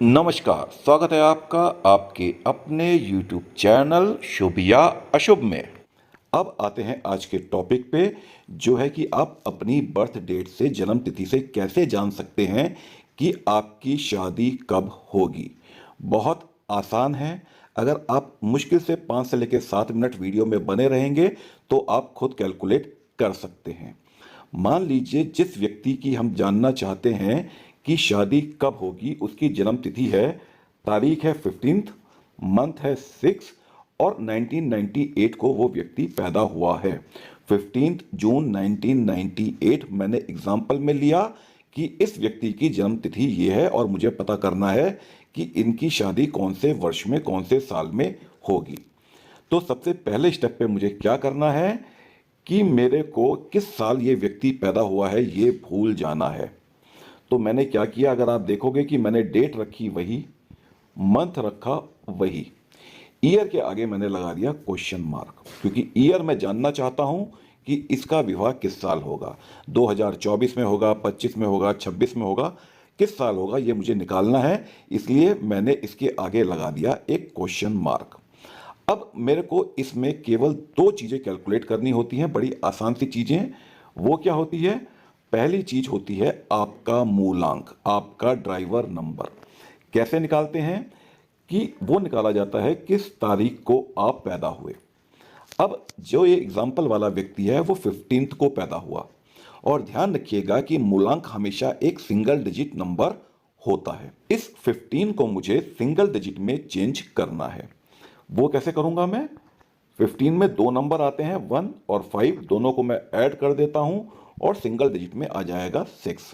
नमस्कार, स्वागत है आपका आपके अपने YouTube चैनल शुभ या अशुभ में। अब आते हैं आज के टॉपिक पे, जो है कि आप अपनी बर्थ डेट से, जन्म तिथि से कैसे जान सकते हैं कि आपकी शादी कब होगी। बहुत आसान है। अगर आप मुश्किल से 5 से लेकर 7 मिनट वीडियो में बने रहेंगे तो आप खुद कैलकुलेट कर सकते हैं। मान लीजिए जिस व्यक्ति की हम जानना चाहते हैं कि शादी कब होगी, उसकी जन्म तिथि है, तारीख है 15th, मंथ है 6 और 1998 को वो व्यक्ति पैदा हुआ है। 15 जून 1998 मैंने एग्जाम्पल में लिया कि इस व्यक्ति की जन्म तिथि ये है और मुझे पता करना है कि इनकी शादी कौन से वर्ष में, कौन से साल में होगी। तो सबसे पहले स्टेप पे मुझे क्या करना है कि मेरे को किस साल ये व्यक्ति पैदा हुआ है ये भूल जाना है। तो मैंने क्या किया, अगर आप देखोगे कि मैंने डेट रखी वही, मंथ रखा वही, ईयर के आगे मैंने लगा दिया क्वेश्चन मार्क, क्योंकि ईयर मैं जानना चाहता हूं कि इसका विवाह किस साल होगा। 2024 में होगा, 25 में होगा, 26 में होगा, किस साल होगा ये मुझे निकालना है। इसलिए मैंने इसके आगे लगा दिया एक क्वेश्चन मार्क। अब मेरे को इसमें केवल दो चीज़ें कैलकुलेट करनी होती हैं, बड़ी आसान सी चीज़ें। वो क्या होती है? पहली चीज़ होती है आपका मूलांक, आपका ड्राइवर नंबर। कैसे निकालते हैं कि वो निकाला जाता है किस तारीख को आप पैदा हुए। अब जो ये एग्जाम्पल वाला व्यक्ति है वो 15th को पैदा हुआ, और ध्यान रखिएगा कि मूलांक हमेशा एक सिंगल डिजिट नंबर होता है। इस 15 को मुझे सिंगल डिजिट में चेंज करना है। वो कैसे करूंगा मैं? 15 में दो नंबर आते हैं, 1 और 5, दोनों को मैं ऐड कर देता हूं और सिंगल डिजिट में आ जाएगा 6।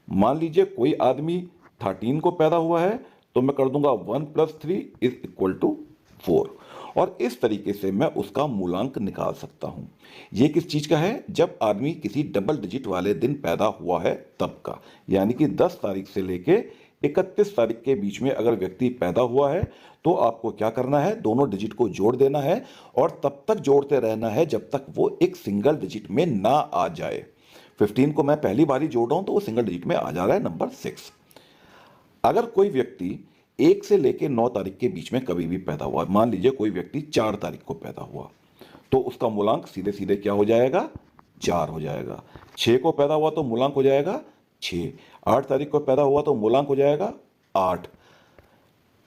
मान लीजिए कोई आदमी 13 को पैदा हुआ है तो मैं कर दूंगा 1 + 3 = 4, और इस तरीके से मैं उसका मूलांक निकाल सकता हूं। यह किस चीज का है? जब आदमी किसी डबल डिजिट वाले दिन पैदा हुआ है तब का, यानी कि 10 तारीख से लेके 31 तारीख के बीच में अगर व्यक्ति पैदा हुआ है तो आपको क्या करना है? दोनों डिजिट को जोड़ देना है और तब तक जोड़ते रहना है जब तक वो एक सिंगल डिजिट में ना आ जाए। 15 को मैं पहली बार ही जोड़ रहा हूं तो वो सिंगल डिजिट में आ जा रहा है नंबर 6। अगर कोई व्यक्ति 1 से लेकर 9 तारीख के बीच में कभी भी पैदा हुआ, मान लीजिए कोई व्यक्ति 4 तारीख को पैदा हुआ, तो उसका मूलांक सीधे सीधे क्या हो जाएगा? 4 हो जाएगा। 6 को पैदा हुआ तो मूलांक हो जाएगा 6। 8 तारीख को पैदा हुआ तो मूलांक हो जाएगा 8।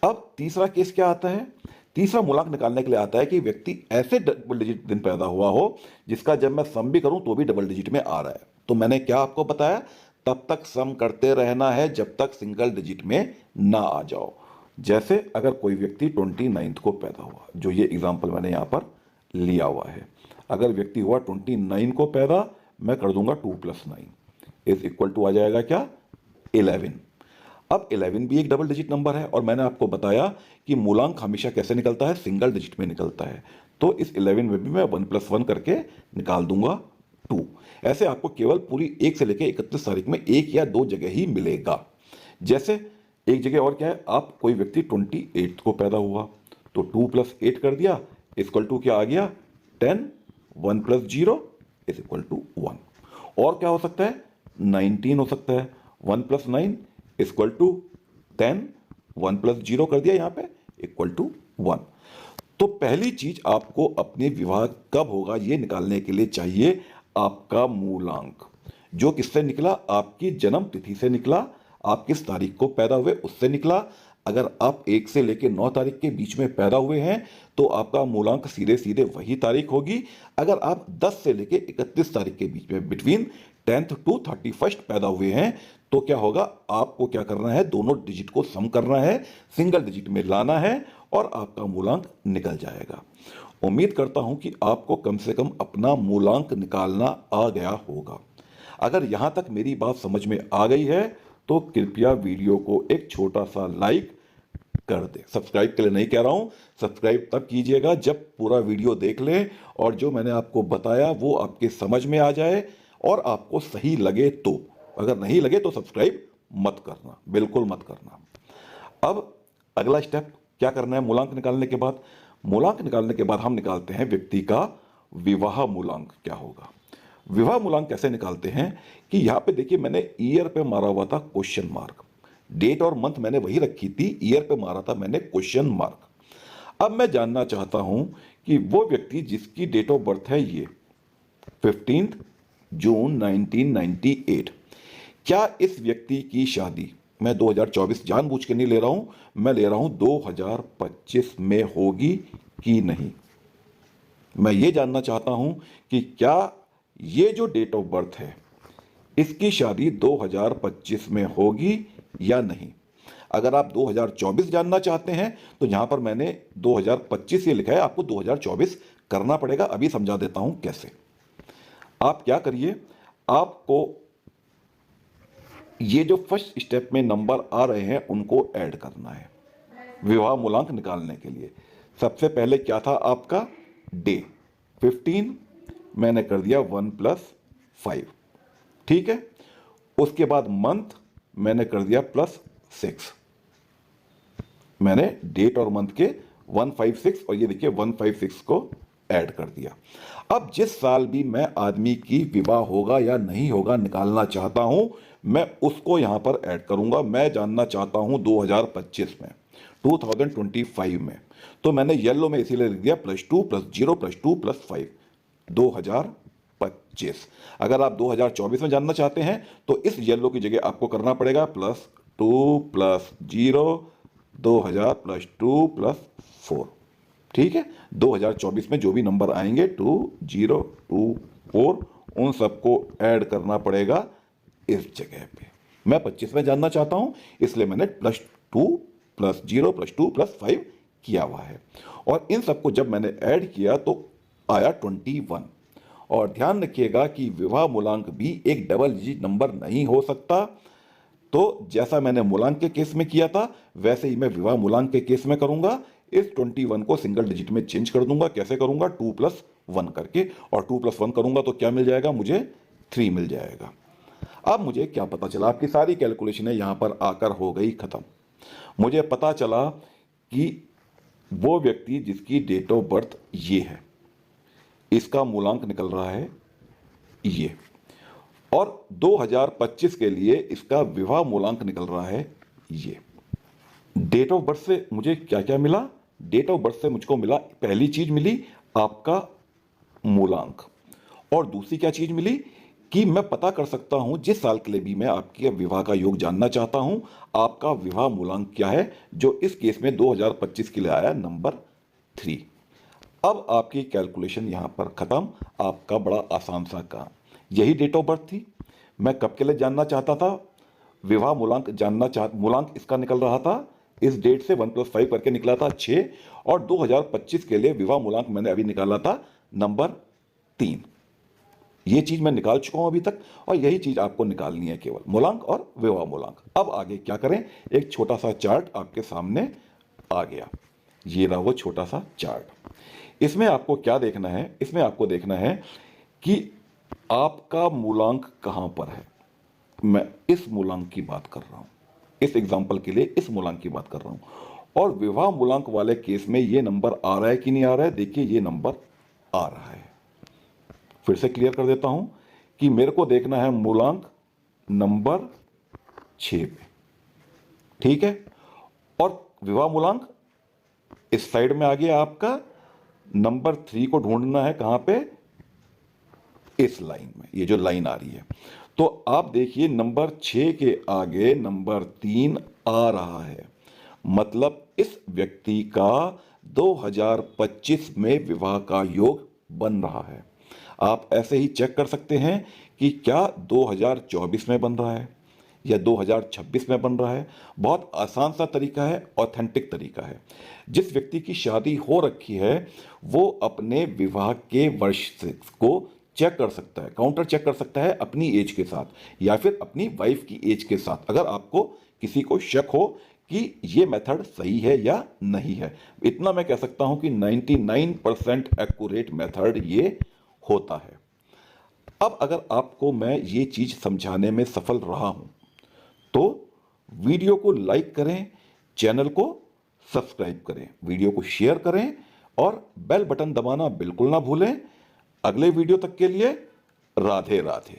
अब तीसरा केस क्या आता है? तीसरा मूलांक निकालने के लिए आता है कि व्यक्ति ऐसे डबल डिजिट दिन पैदा हुआ हो जिसका जब मैं सम भी करूं तो भी डबल डिजिट में आ रहा है। तो मैंने क्या आपको बताया? तब तक सम करते रहना है जब तक सिंगल डिजिट में ना आ जाओ। जैसे अगर कोई व्यक्ति 29 को पैदा हुआ, जो ये एग्जाम्पल मैंने यहां पर लिया हुआ है, अगर व्यक्ति हुआ 29 को पैदा, मैं कर दूंगा 2 + 9 = आ जाएगा क्या? 11। अब 11 भी एक डबल डिजिट नंबर है और मैंने आपको बताया कि मूलांक हमेशा कैसे निकलता है? सिंगल डिजिट में निकलता है। तो इस 11 में भी मैं 1 + 1 करके निकाल दूंगा 2। ऐसे आपको केवल पूरी 1 से लेकर 31 तारीख में एक या दो जगह ही मिलेगा। जैसे एक जगह और क्या है, आप कोई व्यक्ति 28 को पैदा हुआ तो 2 + 8 कर दिया, = क्या आ गया? 10। 1 + 0 = 1। और क्या हो सकता है? 19 हो सकता है। 1 + 9 = 10। 1 + 0 कर दिया यहां पे, = 1। तो पहली चीज आपको अपने विवाह कब होगा ये निकालने के लिए चाहिए आपका मूलांक, जो किससे निकला? आपकी जन्म तिथि से निकला। आप किस तारीख को पैदा हुए उससे निकला। अगर आप 1 से लेकर 9 तारीख के बीच में पैदा हुए हैं तो आपका मूलांक सीधे सीधे वही तारीख होगी। अगर आप 10 से लेकर 31 तारीख के बीच में, बिटवीन 10th to 31st पैदा हुए हैं, तो क्या होगा? आपको क्या करना है? दोनों डिजिट को सम करना है, सिंगल डिजिट में लाना है और आपका मूलांक निकल जाएगा। उम्मीद करता हूं कि आपको कम से कम अपना मूलांक निकालना आ गया होगा। अगर यहां तक मेरी बात समझ में आ गई है तो कृपया वीडियो को एक छोटा सा लाइक कर दे। सब्सक्राइब के लिए नहीं कह रहा हूं, सब्सक्राइब तब कीजिएगा जब पूरा वीडियो देख लें और जो मैंने आपको बताया वो आपके समझ में आ जाए और आपको सही लगे तो। अगर नहीं लगे तो सब्सक्राइब मत करना, बिल्कुल मत करना। अब अगला स्टेप क्या करना है मूलांक निकालने के बाद? मूलांक निकालने के बाद हम निकालते हैं व्यक्ति का विवाह मूलांक क्या होगा। विवाह मूलांक कैसे निकालते हैं कि यहां पे देखिए मैंने ईयर पे मारा हुआ था क्वेश्चन मार्क। डेट और मंथ मैंने वही रखी थी, ईयर पे मारा था मैंने क्वेश्चन मार्क। अब मैं जानना चाहता हूं कि वो व्यक्ति जिसकी डेट ऑफ बर्थ है ये 15 जून 1998, क्या इस व्यक्ति की शादी, मैं 2024 जानबूझ के नहीं ले रहा हूं, मैं ले रहा हूं 2025 में होगी कि नहीं। मैं ये जानना चाहता हूं कि क्या ये जो डेट ऑफ बर्थ है इसकी शादी 2025 में होगी या नहीं। अगर आप 2024 जानना चाहते हैं तो यहां पर मैंने 2025 ये लिखा है, आपको 2024 करना पड़ेगा। अभी समझा देता हूं कैसे। आप क्या करिए, आपको ये जो फर्स्ट स्टेप में नंबर आ रहे हैं उनको ऐड करना है विवाह मूलांक निकालने के लिए। सबसे पहले क्या था आपका डे 15, मैंने कर दिया 1 + 5, ठीक है। उसके बाद मंथ मैंने कर दिया +6, मैंने डेट और मंथ के 156 और ये देखिए 156 को ऐड कर दिया। अब जिस साल भी मैं आदमी की विवाह होगा या नहीं होगा निकालना चाहता हूं, मैं उसको यहां पर ऐड करूंगा। मैं जानना चाहता हूं 2025 में, 2025 में, तो मैंने येलो में इसीलिए लिख दिया +2 + 0 + 2 + 5, 2025। अगर आप 2024 में जानना चाहते हैं तो इस येलो की जगह आपको करना पड़ेगा +2 + 0, 2000 + 2 + 4, ठीक है। 2024 में जो भी नंबर आएंगे 2 0 2 4 उन सबको ऐड करना पड़ेगा इस जगह पे। मैं 25 में जानना चाहता हूं इसलिए मैंने +2 + 0 + 2 + 5 किया हुआ है। और इन सबको जब मैंने ऐड किया तो आया 21। और ध्यान रखिएगा कि विवाह मूलांक भी एक डबल डिजिट नंबर नहीं हो सकता। तो जैसा मैंने मूलांक के केस में किया था वैसे ही मैं विवाह मूलांक के केस में करूंगा। इस 21 को सिंगल डिजिट में चेंज कर दूंगा। कैसे करूंगा, 2 + 1 करके, और 2 + 1 करूंगा तो क्या मिल जाएगा मुझे, 3 मिल जाएगा। अब मुझे क्या पता चला, आपकी सारी कैलकुलेशनें यहां पर आकर हो गई खत्म। मुझे पता चला कि वो व्यक्ति जिसकी डेट ऑफ बर्थ ये है इसका मूलांक निकल रहा है ये, और 2025 के लिए इसका विवाह मूलांक निकल रहा है ये। डेट ऑफ बर्थ से मुझे क्या क्या मिला, डेट ऑफ बर्थ से मुझको मिला, पहली चीज मिली आपका मूलांक, और दूसरी क्या चीज मिली कि मैं पता कर सकता हूं जिस साल के लिए भी मैं आपके विवाह का योग जानना चाहता हूं आपका विवाह मूलांक क्या है, जो इस केस में 2025 के लिए आया नंबर 3। अब आपकी कैलकुलेशन यहां पर खत्म, आपका बड़ा आसान सा काम। यही डेट ऑफ बर्थ थी, मैं कब के लिए जानना चाहता था विवाह मूलांक, मूलांक इसका निकल रहा था इस डेट से 1 + 5 करके निकला था 6, और 2025 के लिए विवाह मूलांक मैंने अभी निकाला था नंबर 3। ये चीज मैं निकाल चुका हूं अभी तक, और यही चीज आपको निकालनी है, केवल मूलांक और विवाह मूलांक। अब आगे क्या करें, एक छोटा सा चार्ट आपके सामने आ गया, ये रहा वो छोटा सा चार्ट। इसमें आपको क्या देखना है, इसमें आपको देखना है कि आपका मूलांक कहां पर है। मैं इस मूलांक की बात कर रहा हूं, इस एग्जाम्पल के लिए इस मूलांक की बात कर रहा हूं। और विवाह मूलांक वाले केस में ये नंबर आ रहा है कि नहीं आ रहा है, देखिए ये नंबर आ रहा है। फिर से क्लियर कर देता हूं कि मेरे को देखना है मूलांक नंबर 6 पे, ठीक है। और विवाह मूलांक इस साइड में आ गया आपका, नंबर 3 को ढूंढना है कहां पे, इस लाइन में, ये जो लाइन आ रही है। तो आप देखिए नंबर 6 के आगे नंबर 3 आ रहा है, मतलब इस व्यक्ति का 2025 में विवाह का योग बन रहा है। आप ऐसे ही चेक कर सकते हैं कि क्या 2024 में बन रहा है या 2026 में बन रहा है। बहुत आसान सा तरीका है, ऑथेंटिक तरीका है। जिस व्यक्ति की शादी हो रखी है वो अपने विवाह के वर्ष को चेक कर सकता है, काउंटर चेक कर सकता है अपनी एज के साथ या फिर अपनी वाइफ की एज के साथ, अगर आपको किसी को शक हो कि ये मेथड सही है या नहीं है। इतना मैं कह सकता हूं कि 99% एक्यूरेट मेथड ये होता है। अब अगर आपको मैं ये चीज समझाने में सफल रहा हूं तो वीडियो को लाइक करें, चैनल को सब्सक्राइब करें, वीडियो को शेयर करें और बेल बटन दबाना बिल्कुल ना भूलें। अगले वीडियो तक के लिए राधे राधे।